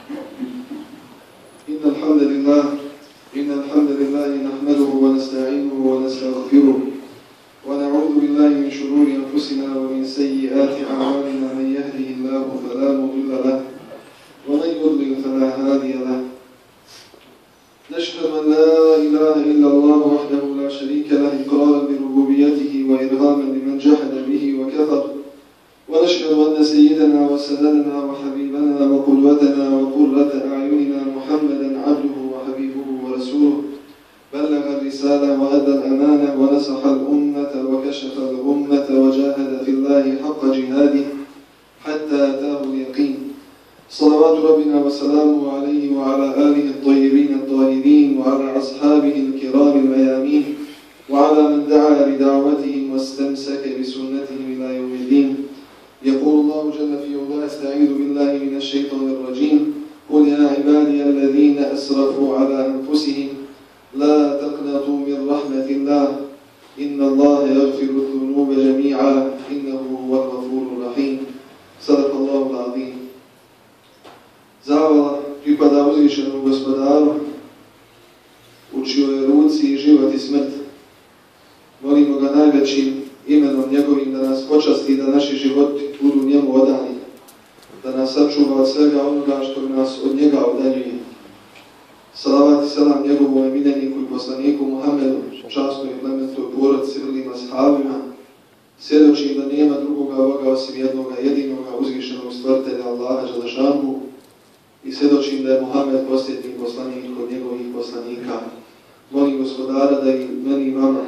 إن الحمد لله نحمده ونستعينه ونستغفره ونعوذ بالله من شرور أنفسنا ومن سيئات أعمالنا من يهده الله فلا مضل له ومن يضلل فلا هادي له نشهد أن لا إله إلا الله وحده لا شريك له إقرارا بربوبيته وإرغاما لمن جحد به وكفر ونشهد أن سيدنا وسندنا وحبيبنا وقدوتنا وقرة أعيننا محمدا عبده وحبيبه ورسوله بلغ الرسالة وأدى الأمانة ونصح الأمة وكشف الغمة وجاهد في الله حق جهاده حتى أتاه اليقين صلوات ربنا وسلامه عليه وعلى آله الطيبين الطاهرين وعلى أصحابه الكرام الميامين وعلى من دعا بدعوتهم واستمسك بسنتهم إلى يوم الدين يقول الله جل في علاه استعيذ بالله من الشيطان الرجيم قل يا عبادي الذين أسرفوا على أنفسهم لا تقنطوا من رحمة الله إن الله يغفر الذنوب جميعا إنه هو الغفور الرحيم صدق الله العظيم. Zahvala pripada uzvišenom gospodaru u čijoj ruci i život i smrt. Molimo ga najvećim imenom njegovim da nas počasti, da naši životi budu njemu odani, da nas sačuva od svega onoga što nas od njega odaljuje. Salavat i selam njegovom emineniku i poslaniku Muhammedu, časnoj i plemenitoj porodici, vrlim ashabima, svjedočim da nema drugoga Boga osim jednoga jedinoga uzvišenog stvoritelja Allaha dželešanu i svjedočim da je Muhammed posljednji poslanik od njegovih poslanika. Molim gospodara da i meni i vama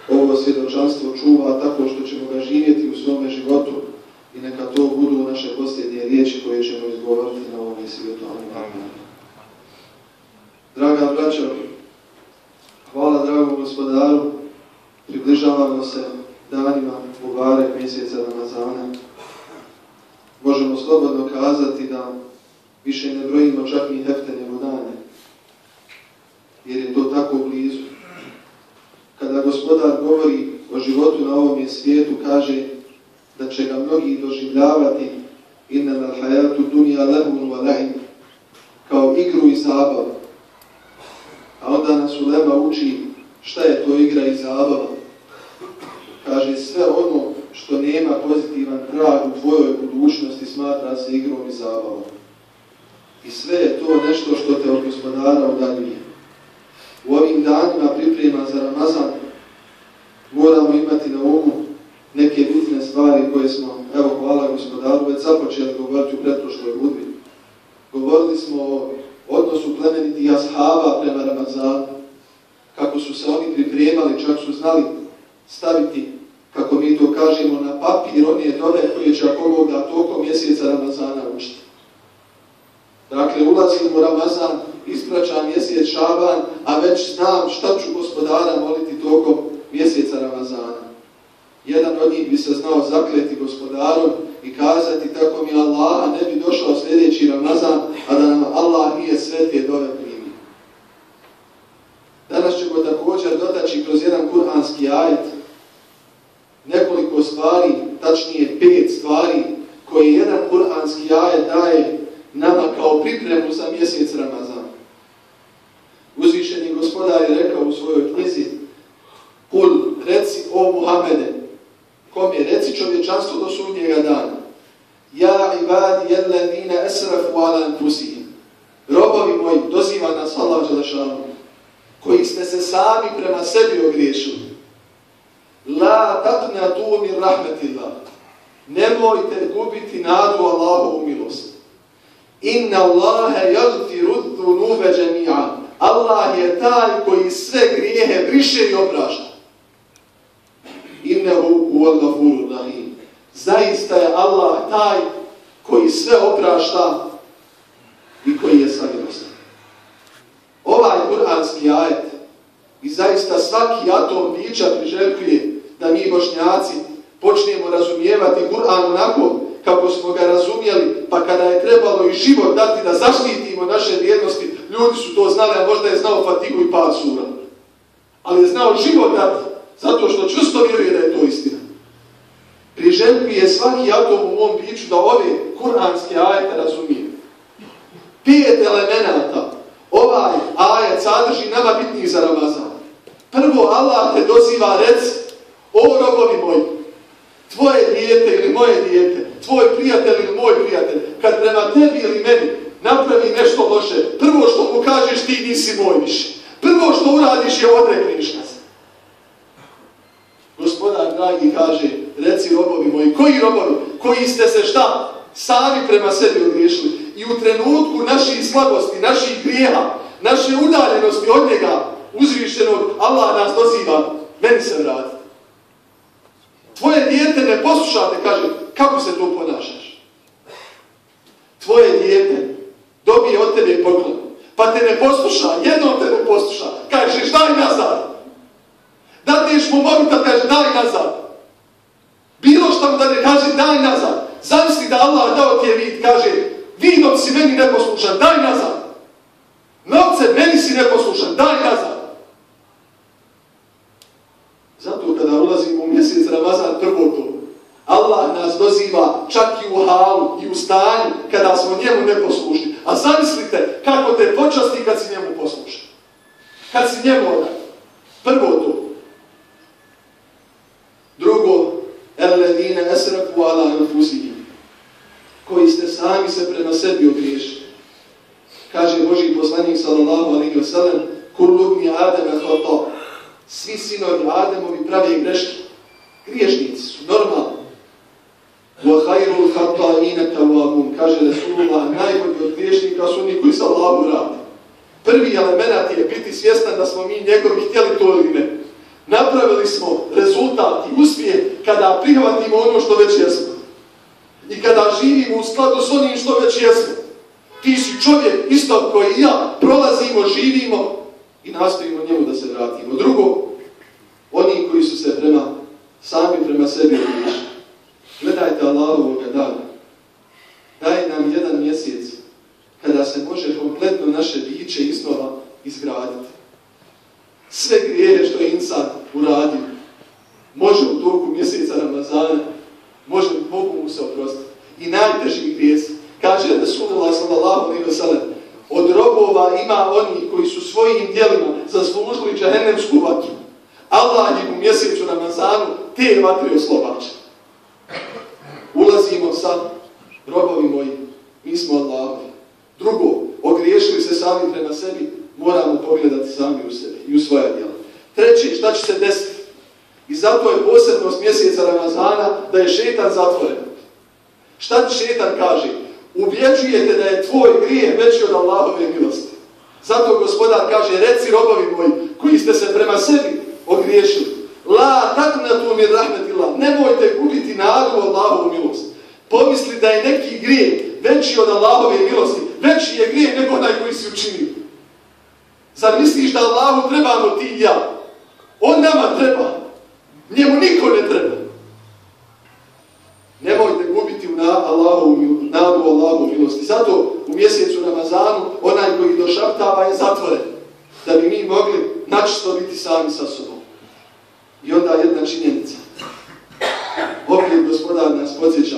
ovo svjedočanstvo čuva tako što ćemo ga živjeti u svome životu i neka to budu naše posljednje riječi koje ćemo izgovoriti na ovome svijetu. Amin. Draga braćo, hvala dragom gospodaru, približavamo se danima Mubarek mjeseca Ramazana. Možemo slobodno kazati da više ne brojimo čak ni hefte nego dane, jer je to tako blizu. Kada gospodar govori o životu na ovom svijetu, kaže da će ga mnogi doživljavati innamal hayatu dunya lahun wa la'ib, kao igru i zabavu. A onda nas ulema uči šta je to igra i zabava. Kaže sve ono što nema pozitivan trag u tvojoj budućnosti smatra se igrom i zabavom. I sve je to nešto što te od gospodara udaljuje. U ovim danima priprema za Ramazan moramo imati na umu neke bitne stvari koje smo, evo hvala gospodaru, već započeli govoriti u pretprošloj hudbi. Govorili smo o odnosu plemenitih ashaba prema Ramazanu, kako su se oni pripremali, čak su znali staviti, kako mi to kažemo, na papir one dove koje će ako Bog da tokom mjeseca Ramazana učiti. Dakle, ulazim u Ramazan, ispraćam mjesec Šaban, a već znam šta ću gospodara moliti tokom mjeseca Ramazana. Jedan od njih bi se znao zakleti gospodarom i kazati tako mi Allaha ne bi došao sljedeći Ramazan, a da nam Allah nije sve te dove primio. Danas ćemo također dotaći kroz jedan kuranski ajet nekoliko stvari, tačnije 5 stvari koje jedan kuranski ajet daje nama kao pripremu za mjesec Ramazan. Uzvišeni gospodar je rekao u svojoj knjizi Kul, reci o Muhammede, kom je reci čovječanstvo do sudnjega dana. Ja ibadi alladhina asrafu ala anfusihim. Robovi moji, doziva nas Allah dželešanu, koji ste se sami prema sebi ogriješili. La taqnatu min rahmatillah. Nemojte gubiti nadu Allahovu milost. Inna Allahe yaghfiru dhunuba jami'an. Allah je taj koji sve grijehe briše i oprašta. Innehu huwal ghafurur rahim. Zaista je Allah taj koji sve oprašta i koji je samilostan. Ovaj kuranski ajet i zaista svaki atom bića priželjkuje da mi Bošnjaci počnemo razumijevati Kur'an onako kako smo ga razumjeli, pa kada je trebalo i život dati da zaštitimo naše vrijednosti, ljudi su to znali, a možda je znao Fatihu i par sura. Ali je znao život dati, zato što čvrsto vjeruje da je to istina. Priželjkuje svaki atom u mom biću da ove kuranske ajete razumije. prijatelj ili moj prijatelj, kad prema tebi ili meni napravi nešto loše, prvo što mu kažeš ti nisi moj više. Prvo što uradiš je odrekneš nas. Gospodar dragi kaže, reci robovi moji, koji robovi? Koji ste se šta? Sami prema sebi ogriješili. I u trenutku naših slabosti, naših grijeha, naše udaljenosti od njega, uzvišenog, Allah nas doziva, meni se vrati. Tvoje dijete ne poslušate, kaže, kako se tu ponašaš? Tvoje dijete dobije od tebe poklon, pa te ne posluša, jednom te ne posluša, kažeš daj nazad. Dadneš mu mobitel, kaže daj nazad. Bilo što mu da ne kaže daj nazad. Zamisli da Allah dao ti je vid, kaže vidom si meni neposlušan, daj nazad. Novce, meni si neposlušan, daj nazad. Zato kada ulazimo u mjesec Ramazan prvo to, Allah nas doziva čak i u halu i u stanju kada smo njemu neposlušni. A zamislite kako te počasti kad si njemu poslušan. Kad si njemu odan. Prvo to. Drugo, الَّذِينَ أَسْرَفُوا عَلَىٰ أَنفُسِهِمْ, koji ste sami se prema sebi ogriješili. Kaže Božji poslanik sallallahu alejhi ve sellem: "Kullu ibni Adama khata." Svi sinovi Ademovi prave greške. Griješnici su normalni. "Wa khayrul khata'ina tawwabun." Kaže Resulullah, najbolji od griješnika su oni koji se Allahu vrate. Prvi element je biti svjestan da smo mi njegovi htjeli to ili ne. Napravili smo rezultat i uspjeh kada prihvatimo ono što već jesmo. I kada živimo u skladu s onim što već jesmo. Ti si čovjek isto koji i ja, prolazimo, živimo i nastojimo njemu da se vratimo. Drugo, oni koji su se sami prema sebi ogriješili. Gledajte Allahovoga dana. Daje nam jedan mjesec kada se može kompletno naše biće iznova izgraditi. Sve grijehe što je insan uradio, može u toku mjeseca Ramazana, može Bogu mu se oprostiti. I najteži grijesi, kaže Resulullah sallallahu alejhi ve sellem, od robova ima oni koji su svojim djelima zaslužili džehennemsku vatru. Allah im u mjesecu Ramazanu te vatre oslobađa. Ulazimo sad, robovi moji, mi smo Allahovi. Drugo, ogriješili se sami prema sebi, moramo pogledati sami u sebi i u svoja djela. Treće, šta će se desiti? I zato je posebnost mjeseca Ramazana da je šetan zatvoren. Šta ti šetan kaže? Ubjeđujete da je tvoj grijeh veći od Allahove milosti. Zato Gospodar kaže, reci robovi moji, koji ste se prema sebi ogriješili. La taqnatu min rahmetillah. Nemojte gubiti nadu u Allahovu milost. Pomisli da je neki grijeh veći od Allahove milosti. Veći je grijeh nego onaj koji si učinio. Zar misliš da Allahu trebamo ti i ja? On nama treba. Njemu niko ne treba. Nemojte gubiti nadu u Allahovu milosti. Zato u mjesecu Ramazanu onaj koji došaptava je zatvoren. Da bi mi mogli načisto biti sami sa sobom. I onda jedna činjenica. Opet Gospodar nas podsjeća.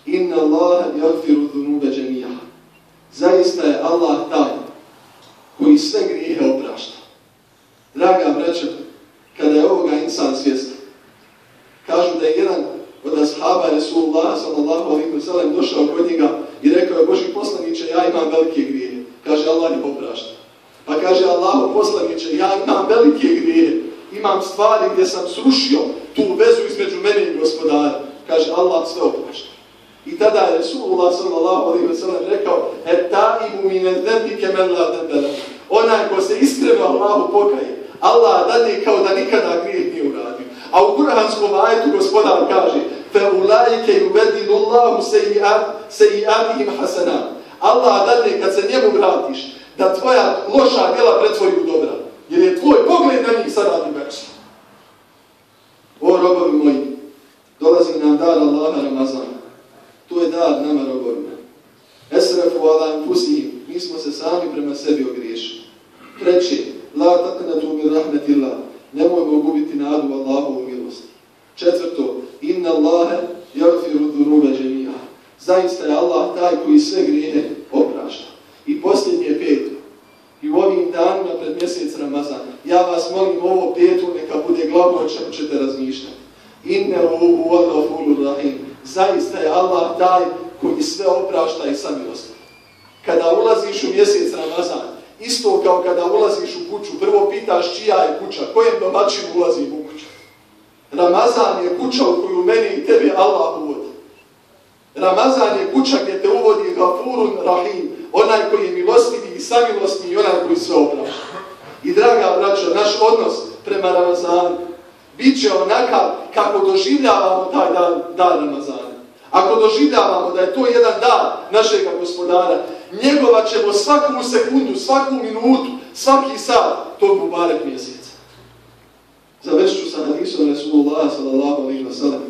Inna Allaha yaghfiru dhunuba jami'a. Zaista je Allah taj koji sve grijehe oprašta. Draga braćo, kada je ovoga insan svjestan, kažu da je jedan od ashaba Resulullah sallallahu alejhi ve sellem došao kod njega i rekao je: Božji poslaniče, ja imam velike grijehe. Kaže, Allah ih oprašta. Pa kaže, Allahu poslaniče, ja imam velike grijehe. Imam stvari gdje sam srušio tu vezu između mene i Gospodara. Kaže, Allah sve oprašta. I tada je Resulullah sallallahu alejhi ve sellem rekao: "Etaibu min al-dhanbi kama la dhanba." Onaj ko se iskreno Allahu pokaje, Allah dadne kao da nikada grijeh nije uradio. A u kuranskom ajetu Gospodar kaže: "Fa ulaike yubaddilu Allahu sayyi'atihim hasanat." Allah dadne kad se njemu vratiš da tvoja loša djela pretvori u dobra. Jer je tvoj pogled na njih sada drugačiji. O robovi moji, dolazi nam dar Allaha Ramazana. To je dar nama robovima. Esrafu ala anfusihim. Mi smo se sami prema sebi ogriješili. Treće, la taqnatu min rahmetillah. Nemojmo gubiti nadu u Allahovu milost. Četvrto, inna Allaha yaghfiru dhunuba jami'a. Zaista je Allah taj koji sve grijehe oprašta. I posljednje peto. I u ovim danima pred mjesec Ramazan, ja vas molim, ovo peto neka bude glavno o čemu ćete razmišljati. Innehu huwal ghafurur rahim. Zaista je Allah taj koji sve oprašta i samilosti. Kada ulaziš u mjesec Ramazan, isto kao kada ulaziš u kuću, prvo pitaš čija je kuća, kojem domaćinu ulazi u kuću. Ramazan je kuća u koju meni i tebi Allah uvodi. Ramazan je kuća gdje te uvodi Gafurun Rahim, onaj koji je milostivi i samilostni i onaj koji sve oprašta. I draga braćo, naš odnos prema Ramazanu bit će onakav kako doživljavamo taj dan Ramazana. Ako doživljavamo da je to jedan dan našeg Gospodara, njegovat ćemo svaku sekundu, svaku minutu, svaki sat tog Mubarek mjeseca. Završit ću sa hadisom Resulullah sallallahu alejhi ve sellem,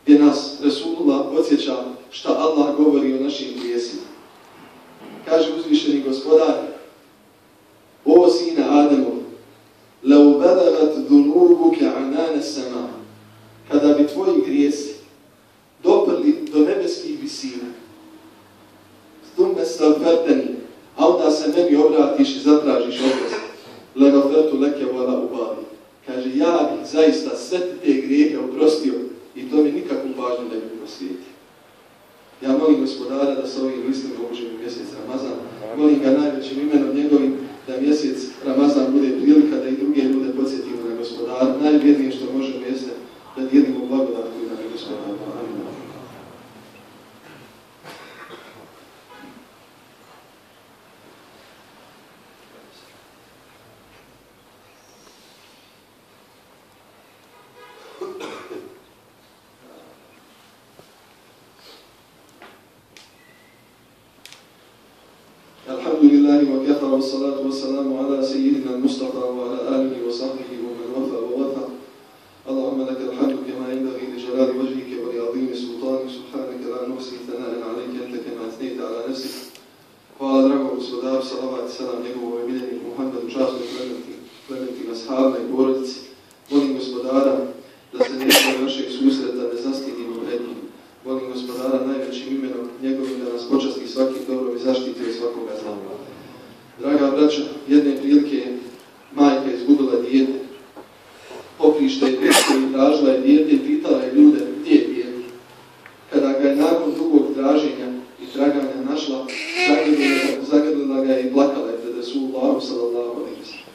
gdje nas Resulullah podsjeća šta Allah govori o našim grijesima. Kaže uzvišeni Gospodar: o sine Ademov, لَوْ بَلَغَتْ ذُنُوبُكَ عَنَانَ السَّمَاءِ, kada bi tvoji grijesi doprli do nebeskih visina, ثُمَّ اسْتَغْفَرْتَنِي, a onda se meni obratiš i zatražiš oprost, لَغَفَرْتُ لَكَ وَلَا أُبَالِي, kaže ja bih zaista sve te grijehe oprostio i to mi nikakvu pažnju ne bi prosvijetio. Ja molim Gospodara da se ovim listom uđemo u mjesec Ramazan, molim ga najvećim imenom njegovim da mjesec Ramazan bude prilika da i druge ljude podsjetimo na Gospodara. Najvrednije što možemo jeste da dijelimo blagodat koju nam je Gospodar. Amin. والصلاة والسلام على سيدنا المصطفى وعلى آله وصحبه ومن وفى ووفى. اللهم لك الحمد كما ينبغي لجلال وجهك ولعظيم سلطانك. سبحانك لا نحصي ثناء عليك أنت كما أثنيت على نفسك. Hvala dragom Gospodaru, salavat i salam njegovom omiljenim Muhammedu, časnom plementim ashabima i porodici. Molim Gospodara da se nekada našeg susreta ne zastidimo pred njim. Molim Gospodara najvećim imenom njegovim da nas počasti svakim dobrom i zaštiti od svakoga zla. Draga braća, jedne prilike majka izgubila dijete. Poprišta je teško i tražila je dijete i pitala je ljude gdje je dijete. Kada ga je nakon dugog traženja i traganja našla, zagrlila ga je i plakala je pred Resulullahom sallallahu alejhi ve sellem.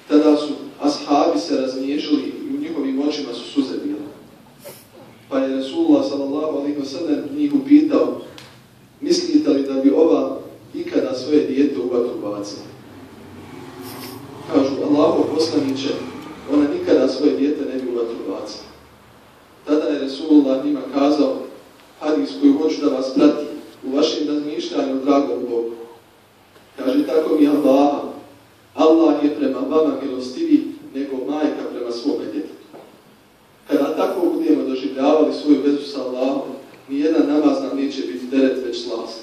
Tada su ashabi se razmiješali i u njihovim očima su suze bile. Pa je Resulullah sallallahu alejhi ve sellem njih upitao: mislite li da bi ova ikada svoje dijete u vatru bacila? Kažu: Allahov poslaniče, ona nikada svoje dijete ne bi u vatru bacila. Tada je Resulullah njima kazao hadis koji hoću da vas prati u vašem razmišljanju o dragom Bogu. Kaže: tako mi Allaha, Allah je prema vama milostiviji nego majka prema svome djetetu. Kada tako budemo doživljavali svoju vezu sa Allahom, nijedan namaz nam neće biti teret već slast.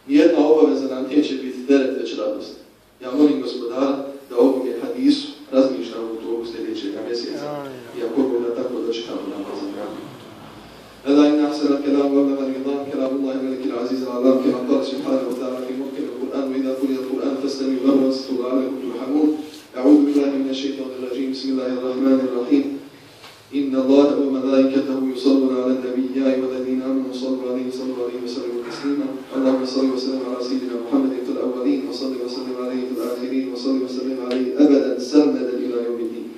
Nijedna obaveza nam neće biti teret već radost. Ja molim Gospodara da ovome hadisu razmišljamo u toku sljedećeg mjeseca i ako Bog da tako dočekamo namazan. ألا إن أحسن الكلام وأبلغ النظام كلام الله الملك العزيز العظام كما قال سبحانه وتعالى في محكم القرآن وإذا قرئ القرآن فاستمعوا له وانصتوا لعلكم ترحمون. أعوذ بالله من الشيطان الرجيم. بسم الله الرحمن الرحيم. إن الله وملائكته يصلون على النبي يا أيها الذين آمنوا صلوا عليه وسلموا تسليما. اللهم صل وسلم على سيدنا محمد في الأولين وصل وسلم عليه في الآخرين وصل وسلم عليه أبدا سرمدا إلى يوم الدين.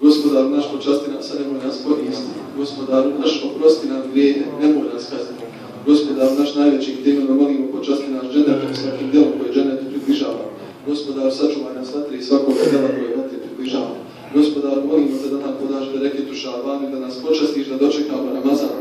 Gospodar naš, počasti nas, a nemoj nas ponijesti. Gospodar naš, oprosti nam grijehe, nemoj nas kazniti. Gospodar naš, najvećim temeljom molimo, počasti nas džennetom, svakim djelom koje džennetu približava. Gospodar, sačuvaj nas vatri i svakoga djela koje vatri približava. Gospodar, molimo te da nam podaš bereketu Šabanu, da nas počastiš da dočekamo Ramazan.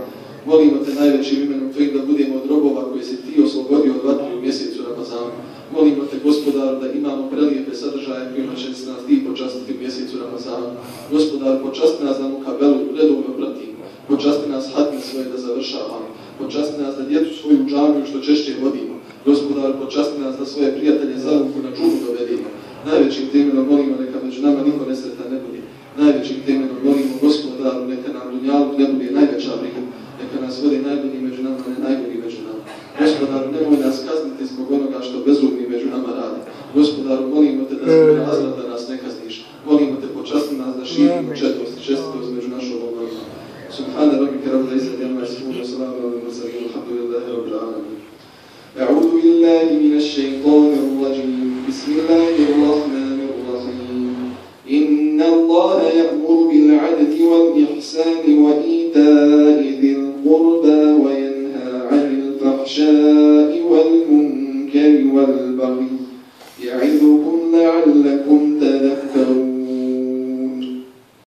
Molimo te najvećim imenom tvojim da budemo od robova koje si ti oslobodio od vatri u mjesecu Ramazanu. Molimo te, Gospodar, da imamo prelijepe sadržaje kojima će se nas ti počastiti u mjesecu Ramazanu. Gospodar, počasti nas da Mukabelu redovno pratimo. Počasti nas hatmi svoje da završavamo. Počasti nas da djecu svoju džamiju što češće vodimo. Gospodar, počasti nas da svoje prijatelje za ruku na džumu dovedimo. Najvećim temeljom molimo neka među nama niko nesretan ne bude. Najvećim temeljom molimo, Gospodaru, neka nam dunjaluk ne bude najveća briga. Neka nas vodi najbolji među nama, ne najbolji među nama. Gospodaru, nemoj nas kazniti zbog onoga što bezumni među nama radi. Gospodaru, molimo te da zbog razrada da nas ne kazniš. Molimo te, počasti nas da širimo čestitost među našom obolima. Subhana rabbika rabbil izzati الشيطان الرجيم. بسم الله الرحمن الرحيم. إن الله يأمر بالعدل والإحسان وإيتاء ذي القربى وينهى عن الفحشاء والمنكر والبغي يعظكم لعلكم